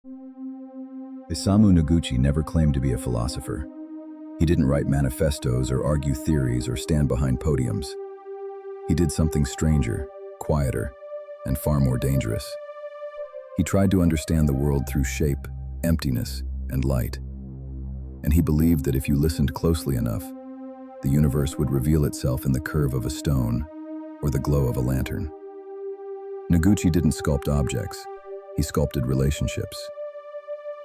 Isamu Noguchi never claimed to be a philosopher. He didn't write manifestos or argue theories or stand behind podiums. He did something stranger, quieter, and far more dangerous. He tried to understand the world through shape, emptiness, and light. And he believed that if you listened closely enough, the universe would reveal itself in the curve of a stone or the glow of a lantern. Noguchi didn't sculpt objects, he sculpted relationships.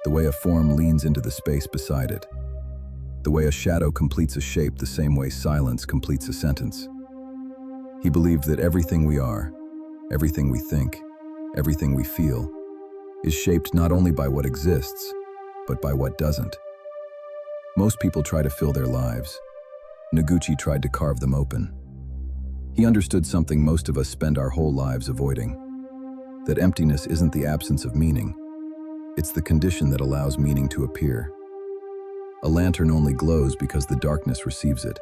The way a form leans into the space beside it. The way a shadow completes a shape the same way silence completes a sentence. He believed that everything we are, everything we think, everything we feel, is shaped not only by what exists, but by what doesn't. Most people try to fill their lives. Noguchi tried to carve them open. He understood something most of us spend our whole lives avoiding, that emptiness isn't the absence of meaning, it's the condition that allows meaning to appear. A lantern only glows because the darkness receives it.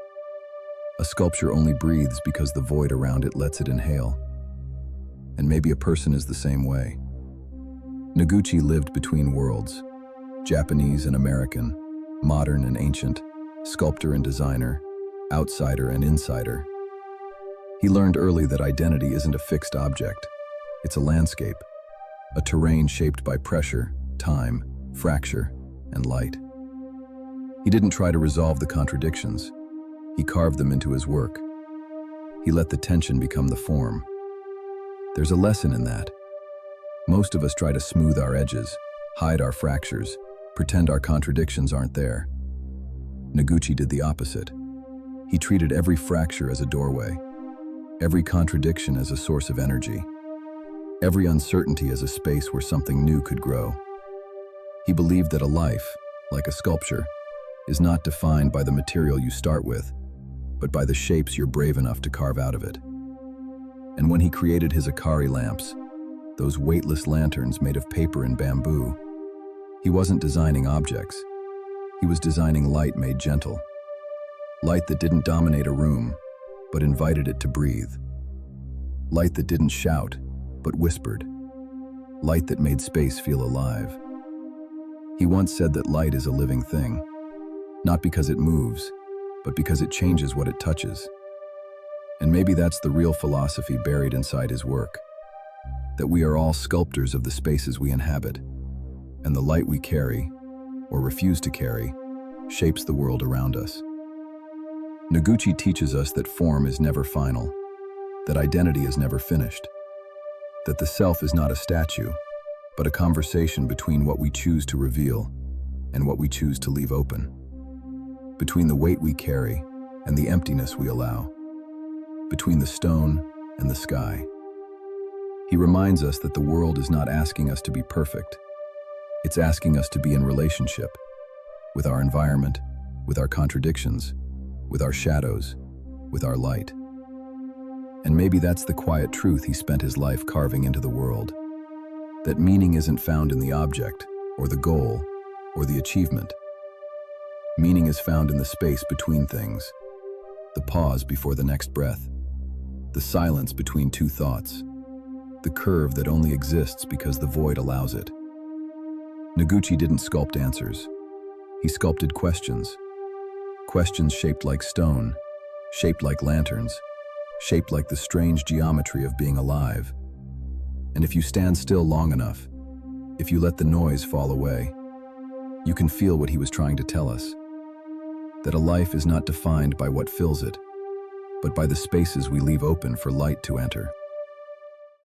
A sculpture only breathes because the void around it lets it inhale. And maybe a person is the same way. Noguchi lived between worlds, Japanese and American, modern and ancient, sculptor and designer, outsider and insider. He learned early that identity isn't a fixed object. It's a landscape, a terrain shaped by pressure, time, fracture, and light. He didn't try to resolve the contradictions. He carved them into his work. He let the tension become the form. There's a lesson in that. Most of us try to smooth our edges, hide our fractures, pretend our contradictions aren't there. Noguchi did the opposite. He treated every fracture as a doorway, every contradiction as a source of energy, every uncertainty as a space where something new could grow. He believed that a life, like a sculpture, is not defined by the material you start with, but by the shapes you're brave enough to carve out of it. And when he created his Akari lamps, those weightless lanterns made of paper and bamboo, he wasn't designing objects. He was designing light made gentle. Light that didn't dominate a room, but invited it to breathe. Light that didn't shout, but whispered. Light that made space feel alive. He once said that light is a living thing, not because it moves, but because it changes what it touches. And maybe that's the real philosophy buried inside his work, that we are all sculptors of the spaces we inhabit, and the light we carry, or refuse to carry, shapes the world around us. Noguchi teaches us that form is never final, that identity is never finished, that the self is not a statue, but a conversation between what we choose to reveal and what we choose to leave open, between the weight we carry and the emptiness we allow, between the stone and the sky. He reminds us that the world is not asking us to be perfect. It's asking us to be in relationship with our environment, with our contradictions, with our shadows, with our light. And maybe that's the quiet truth he spent his life carving into the world, that meaning isn't found in the object, or the goal, or the achievement. Meaning is found in the space between things, the pause before the next breath, the silence between two thoughts, the curve that only exists because the void allows it. Noguchi didn't sculpt answers. He sculpted questions. Questions shaped like stone, shaped like lanterns, shaped like the strange geometry of being alive. And if you stand still long enough, if you let the noise fall away, you can feel what he was trying to tell us. That a life is not defined by what fills it, but by the spaces we leave open for light to enter.